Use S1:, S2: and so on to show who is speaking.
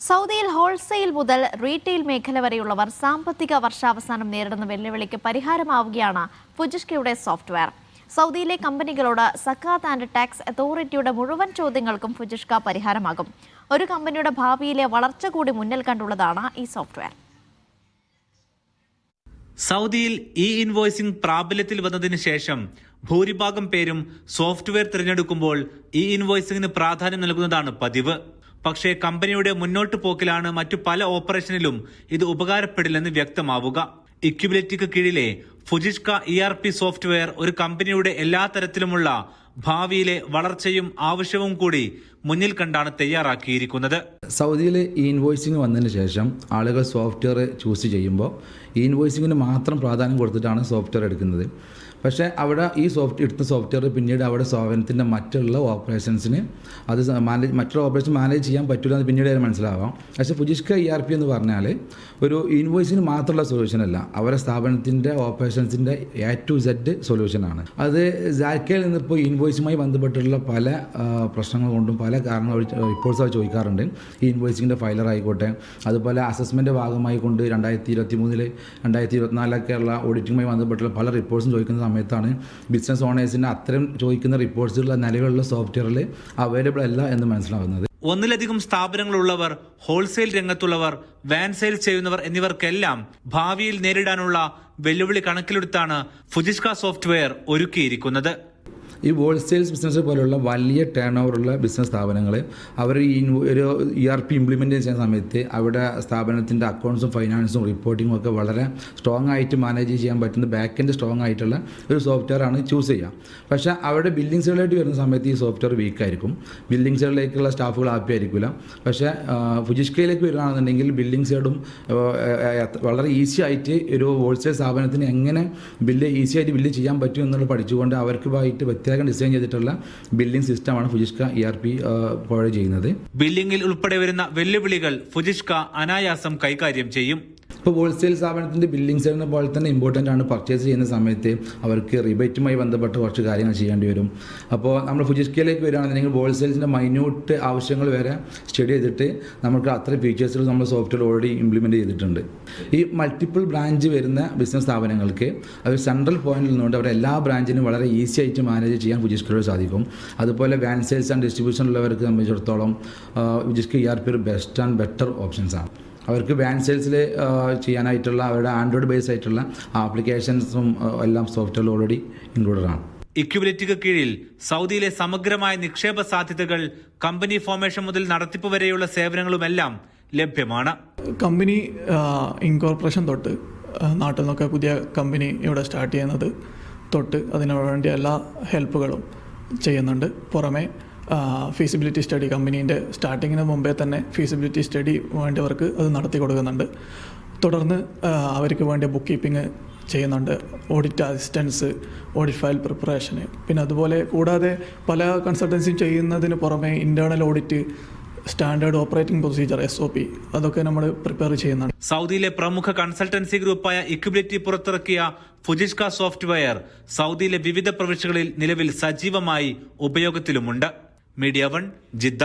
S1: സൗദിയിൽ ഹോൾസെയിൽ മുതൽ റീറ്റെയിൽ മേഖല വരെയുള്ളവർ സാമ്പത്തിക വർഷാവസാനം നേരിടുന്ന വെല്ലുവിളിക്ക് പരിഹാരമാവുകയാണ് ഫുജിഷ്കയുടെ സോഫ്റ്റ്വെയർ. സൗദിയിലെ കമ്പനികളോട് സക്കാത്ത് ആൻഡ് ടാക്സ് അതോറിറ്റിയുടെ മുഴുവൻ ചോദ്യങ്ങൾക്കും ഫുജിഷ്ക പരിഹാരമാകും. ഒരു കമ്പനിയുടെ ഭാവിയിലെ വളർച്ച കൂടി മുന്നിൽ കണ്ടുള്ളതാണ് ഈ സോഫ്റ്റ്വെയർ.
S2: സൗദിയിൽ ഇ ഇൻവോയ്സിംഗ് പ്രാബല്യത്തിൽ വന്നതിന് ശേഷം ഭൂരിഭാഗം പേരും സോഫ്റ്റ്വെയർ തിരഞ്ഞെടുക്കുമ്പോൾ ഇ ഇൻവോയ്സിംഗിന് പ്രാധാന്യം നൽകുന്നതാണ് പതിവ്. പക്ഷേ കമ്പനിയുടെ മുന്നോട്ട് പോക്കിലാണ് മറ്റു പല ഓപ്പറേഷനിലും ഇത് ഉപകാരപ്പെടില്ലെന്ന് വ്യക്തമാവുക. ഇക്വിബിലിറ്റിക്ക് കീഴിലെ ഫുജിഷ്ക ERP സോഫ്റ്റ്വെയർ ഒരു കമ്പനിയുടെ എല്ലാ തരത്തിലുമുള്ള ഭാവിയിലെ വളർച്ചയും ആവശ്യവും കൂടി മുന്നിൽ കണ്ടാണ് തയ്യാറാക്കിയിരിക്കുന്നത്.
S3: സൗദിയിൽ ഇൻവോയ്സിംഗ് വന്നതിന് ശേഷം ആളുകൾ സോഫ്റ്റ്വെയർ ചൂസ് ചെയ്യുമ്പോൾ ഇൻവോയ്സിംഗിന് മാത്രം പ്രാധാന്യം കൊടുത്തിട്ടാണ് സോഫ്റ്റ്വെയർ എടുക്കുന്നത്. പക്ഷേ അവിടെ ഈ എടുത്ത സോഫ്റ്റ്വെയർ പിന്നീട് അവിടെ സ്ഥാപനത്തിൻ്റെ മറ്റുള്ള ഓപ്പറേഷൻസിന് അത് മറ്റുള്ള ഓപ്പറേഷൻ മാനേജ് ചെയ്യാൻ പറ്റില്ല എന്ന് പിന്നീട് മനസ്സിലാവാം. പക്ഷേ ഫുജിഷ്ക ERP എന്ന് പറഞ്ഞാൽ ഒരു ഇൻവോയ്സിന് മാത്രമുള്ള സൊല്യൂഷനല്ല, അവരുടെ സ്ഥാപനത്തിൻ്റെ ഓപ്പറേഷൻസിൻ്റെ A to Z സൊല്യൂഷനാണ്. അത് ജാക്കയിൽ നിന്നിപ്പോൾ ഇൻവോയ്സുമായി ബന്ധപ്പെട്ടുള്ള പല പ്രശ്നങ്ങൾ കൊണ്ടും പല കാരണങ്ങൾ റിപ്പോർട്ട്സ് അവർ ചോദിക്കാറുണ്ട്. ഈ ഇൻവോയ്സിങ്ങിൻ്റെ ഫയലർ ആയിക്കോട്ടെ, അതുപോലെ അസസ്മെൻ്റ് ഭാഗമായി കൊണ്ട് 2023 2024 ഓഡിറ്റിങ്ങുമായി ബന്ധപ്പെട്ടുള്ള പല റിപ്പോർട്ട്സും ചോദിക്കുന്ന സമയത്താണ് ബിസിനസ് ഓണേഴ്സിന് അത്തരം ചോദിക്കുന്ന റിപ്പോർട്ട്സുള്ള നിലവിലുള്ള സോഫ്റ്റ്വെയറിൽ അവൈലബിൾ അല്ല എന്ന് മനസ്സിലാവുന്നത്.
S2: ഒന്നിലധികം സ്ഥാപനങ്ങളുള്ളവർ, ഹോൾസെയിൽ രംഗത്തുള്ളവർ, വാൻ സെയിൽസ് ചെയ്യുന്നവർ എന്നിവർക്കെല്ലാം ഭാവിയിൽ നേരിടാനുള്ള വെല്ലുവിളി കണക്കിലെടുത്താണ് ഫുജിഷ്ക സോഫ്റ്റ്വെയർ ഒരുക്കിയിരിക്കുന്നത്.
S3: ഈ ഹോൾസെയിൽസ് ബിസിനസ് പോലുള്ള വലിയ ടേൺ ഓവറുള്ള ബിസിനസ് സ്ഥാപനങ്ങൾ അവർ ഒരു ERP ഇംപ്ലിമെൻറ്റ് ചെയ്യുന്ന സമയത്ത് അവിടെ സ്ഥാപനത്തിൻ്റെ അക്കൗണ്ട്സും ഫൈനാൻസും റിപ്പോർട്ടിങ്ങും ഒക്കെ വളരെ സ്ട്രോങ് ആയിട്ട് മാനേജ് ചെയ്യാൻ പറ്റുന്ന ബാക്ക് എൻഡ് സ്ട്രോങ് ആയിട്ടുള്ള ഒരു സോഫ്റ്റ്വെയർ ആണ് ചൂസ് ചെയ്യുക. പക്ഷേ അവിടെ ബില്ലിംഗ് സൈഡിലായിട്ട് വരുന്ന സമയത്ത് ഈ സോഫ്റ്റ്വെയർ വീക്കായിരിക്കും. ബില്ലിംഗ് സൈഡിലേക്കുള്ള സ്റ്റാഫുകൾ ഹാപ്പി ആയിരിക്കില്ല. പക്ഷേ ഫുജിഷ്കയിലേക്ക് വരികയാണെന്നുണ്ടെങ്കിൽ ബില്ലിംഗ് സൈഡും വളരെ ഈസി ആയിട്ട് ഒരു ഹോൾസെയിൽ സ്ഥാപനത്തിന് എങ്ങനെ ഈസി ആയിട്ട് ബില്ല് ചെയ്യാൻ പറ്റും എന്നുള്ളത് പഠിച്ചുകൊണ്ട് അവർക്ക് ഡിസൈൻ ചെയ്തിട്ടുള്ള ബില്ലിംഗ് സിസ്റ്റമാണ് ഫുജിഷ്ക ERP പ്രൊവൈഡ് ചെയ്യുന്നത്.
S2: ബില്ലിംഗിൽ ഉൾപ്പെടെ വരുന്ന വെല്ലുവിളികൾ ഫുജിഷ്ക അനായാസം കൈകാര്യം ചെയ്യും.
S3: ഇപ്പോൾ ഹോൾസെയിൽ സ്ഥാപനത്തിൻ്റെ ബില്ലിംഗ് സൈഡിനെ പോലെ തന്നെ ഇമ്പോർട്ടൻ്റ് ആണ്. പർച്ചേസ് ചെയ്യുന്ന സമയത്ത് അവർക്ക് റിബേറ്റുമായി ബന്ധപ്പെട്ട് കുറച്ച് കാര്യങ്ങൾ ചെയ്യേണ്ടി വരും. അപ്പോൾ നമ്മൾ ഫുജിഷ്കയിലേക്ക് വരികയാണെന്നുണ്ടെങ്കിൽ ഹോൾസെയിൽസിൻ്റെ മൈന്യൂട്ട് ആവശ്യങ്ങൾ വരെ സ്റ്റഡി ചെയ്തിട്ട് നമുക്ക് അത്ര ഫീച്ചേഴ്സുകൾ നമ്മൾ സോഫ്റ്റ്വെയർ ഓൾറെഡി ഇംപ്ലിമെൻറ്റ് ചെയ്തിട്ടുണ്ട്. ഈ മൾട്ടിപ്പിൾ ബ്രാഞ്ച് വരുന്ന ബിസിനസ് സ്ഥാപനങ്ങൾക്ക് അവർ സെൻട്രൽ പോയിന്റിൽ നിന്നുകൊണ്ട് അവർ എല്ലാ ബ്രാഞ്ചിനും വളരെ ഈസി ആയിട്ട് മാനേജ് ചെയ്യാൻ ഫുജിഷ്കയിലൂടെ സാധിക്കും. അതുപോലെ വാൻ സെയിൽസ് ആൻഡ് ഡിസ്ട്രിബ്യൂഷൻ ഉള്ളവർക്ക് സംബന്ധിച്ചിടത്തോളം ഫുജിഷ്ക ERP ഒരു ബെസ്റ്റ് ആൻഡ് ബെറ്റർ ഓപ്ഷൻസാണ്. അവർക്ക് വാൻ സെയിൽസിൽ ചെയ്യാനായിട്ടുള്ള അവരുടെ ആൻഡ്രോയിഡ് ബേസ് ആയിട്ടുള്ള ആപ്ലിക്കേഷൻസും എല്ലാം സോഫ്റ്റ്വെയർ ഓൾറെഡി ഇൻക്ലൂഡഡ് ആണ്.
S2: ഇക്വിബിലിറ്റിക്ക് കീഴിൽ സൗദിയിലെ സമഗ്രമായ നിക്ഷേപ സാധ്യതകൾ, കമ്പനി ഫോർമേഷൻ മുതൽ നടത്തിപ്പ് വരെയുള്ള സേവനങ്ങളുമെല്ലാം ലഭ്യമാണ്.
S4: കമ്പനി ഇൻകോർപ്പറേഷൻ തൊട്ട് നാട്ടിൽ നിന്നൊക്കെ പുതിയ കമ്പനി ഇവിടെ സ്റ്റാർട്ട് ചെയ്യുന്നത് തൊട്ട് അതിനു വേണ്ടി എല്ലാ ഹെൽപ്പുകളും ചെയ്യുന്നുണ്ട്. പുറമെ ഫീസിബിലിറ്റി സ്റ്റഡി, കമ്പനീൻ്റെ സ്റ്റാർട്ടിങ്ങിന് മുമ്പേ തന്നെ ഫീസിബിലിറ്റി സ്റ്റഡി വേണ്ടിയവർക്ക് അത് നടത്തി കൊടുക്കുന്നുണ്ട്. തുടർന്ന് അവർക്ക് വേണ്ടിയ ബുക്ക് കീപ്പിംഗ് ചെയ്യുന്നുണ്ട്, ഓഡിറ്റ് അസിസ്റ്റൻസ്, ഓഡിറ്റ് ഫയൽ പ്രിപ്പറേഷന്, പിന്നെ അതുപോലെ കൂടാതെ പല കൺസൾട്ടൻസിയും ചെയ്യുന്നതിന് പുറമെ internal audit, standard operating procedure SOP അതൊക്കെ നമ്മൾ പ്രിപ്പയർ ചെയ്യുന്നുണ്ട്.
S2: സൗദിയിലെ പ്രമുഖ കൺസൾട്ടൻസി ഗ്രൂപ്പായ ഇക്വിബിലിറ്റി പുറത്തിറക്കിയ ഫുജിഷ്ക സോഫ്റ്റ്വെയർ സൗദിയിലെ വിവിധ പ്രവിശ്യകളിൽ നിലവിൽ സജീവമായി ഉപയോഗത്തിലുമുണ്ട്. Media 1 Jeddah.